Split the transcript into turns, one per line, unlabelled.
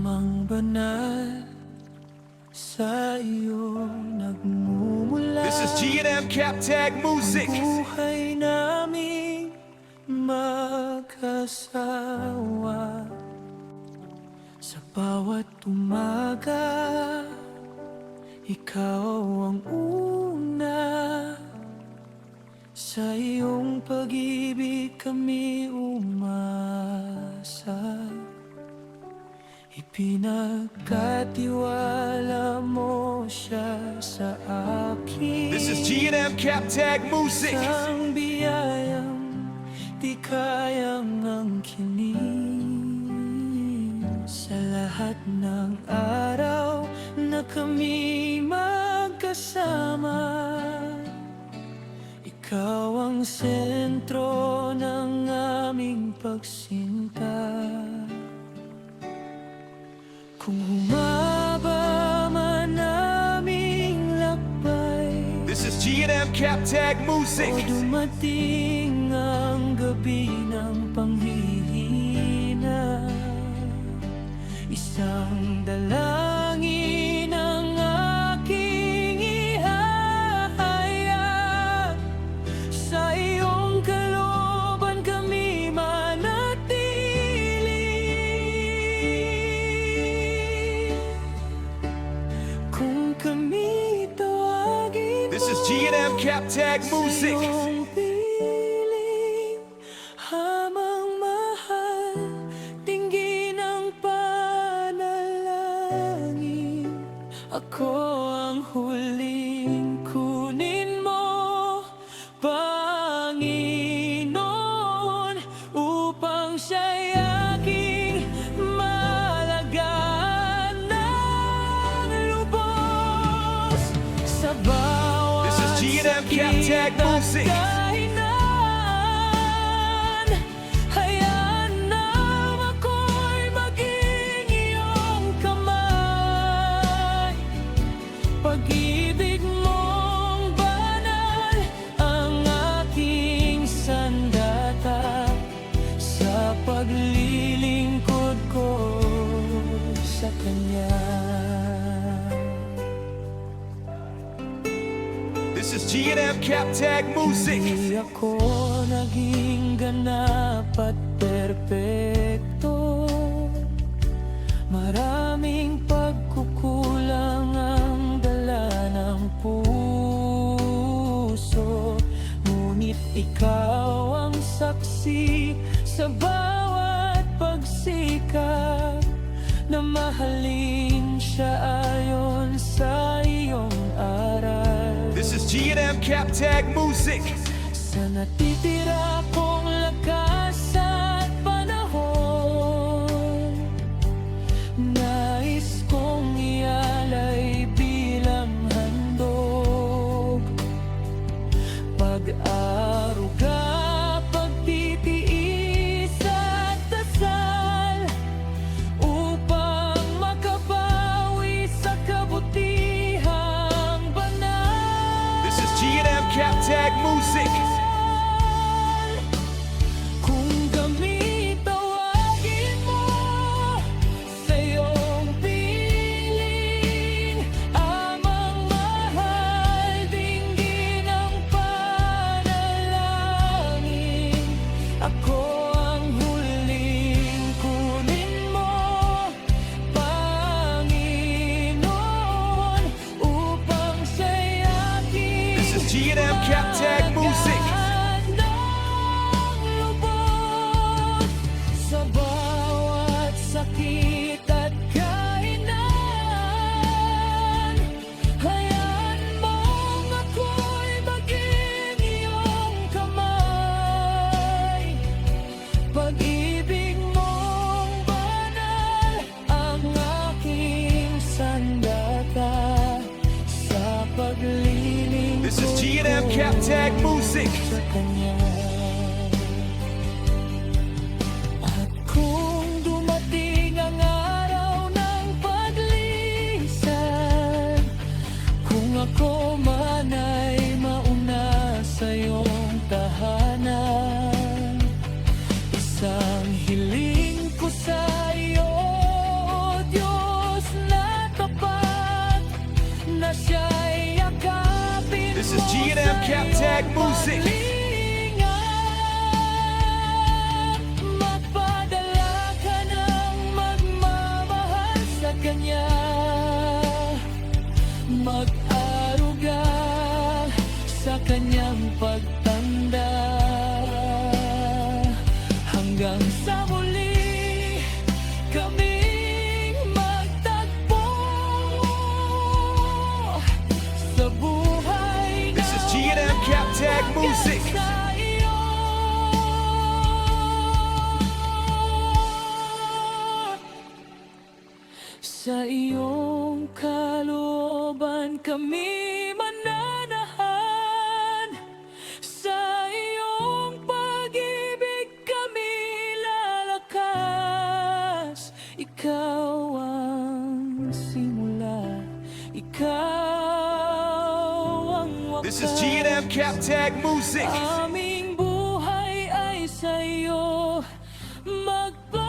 Amang banal sa iyo nagmumula.
This is G&M Captag Music.
Ang buhay namin mag-asawa. Sa bawat umaga, ikaw ang una. Sa iyong pag-ibig kami umasa. Ipinagkatiwala mo siya sa akin.
This is G&M Captag Music.
Isang biyayang di kayang angkinin. Sa lahat ng araw na kami magkasama, ikaw ang sentro ng aming pagsinta. Kung humaba man aming lakbay,
This is G&M Captag Music.
o dumating ang gabi ng panghihina, isang dalangin ang aking ihahayag. Sa iyong kalooban kami manatili. Kung kami tawagin
This is G&M Captag Music.
sa iyong piling, hamang mahal, tingin ang panalangin. Ako ang huling kunin mo, Panginoon, upang siya'y aking malagaan ng lubos. Sa bawat
This is G&M Captag
sakit at
Music.
kahinaan, hayaan na ako'y maging iyong kamay. Pag-ibig mong banal ang aking sandata, sa paglilingkod ko sa Kanya.
This is G&M Captag Music.
Di ako naging ganap at perpekto. Maraming pagkukulang ang dala ng puso. Ngunit ikaw ang saksi sa bawat pagsikap na mahalin siya ayon sa iyong aral.
This is G&M Captag Music.
Sa natitira kong lakas at panahon, nais kong ialay bilang handog. Pag-aruga, pagtitiis at dasal, upang makabawi sa kabutihang banal.
This is G&M Captag Music.
Kung kami tawagin mo sa iyong piling, amang mahal, dinggin ang panalangin. Ako ang huling kunin mo, Panginoon, upang siya'y aking
This is G&M Captag Music.
sa bawat sakit at kahinaan, hayaan mong ako'y maging iyong kamay. Pag-ibig mong banal ang aking sandata, sa paglilingkod
This is G&M Captag Music.
sa Kanya. At kung dumating ang araw ng paglisan, kung ako man ay mauna sa iyong tahanan, isang hiling ko sa iyo, O Diyos.
Captag Music.
Magpadala ka ng magmamahal sa kanya, mag-aruga sa kanyang pagtanda, hanggang sa muli kaming magtagpo sa buhay.
This is G&M Captag Music.
Sa iyong kalooban kami mananahan, sa iyong pag-ibig kami lalakas. Ikaw ang simula, ikaw ang wakas.
This is G&M Captag Music.
Aming buhay ay sa iyo magpapalagay.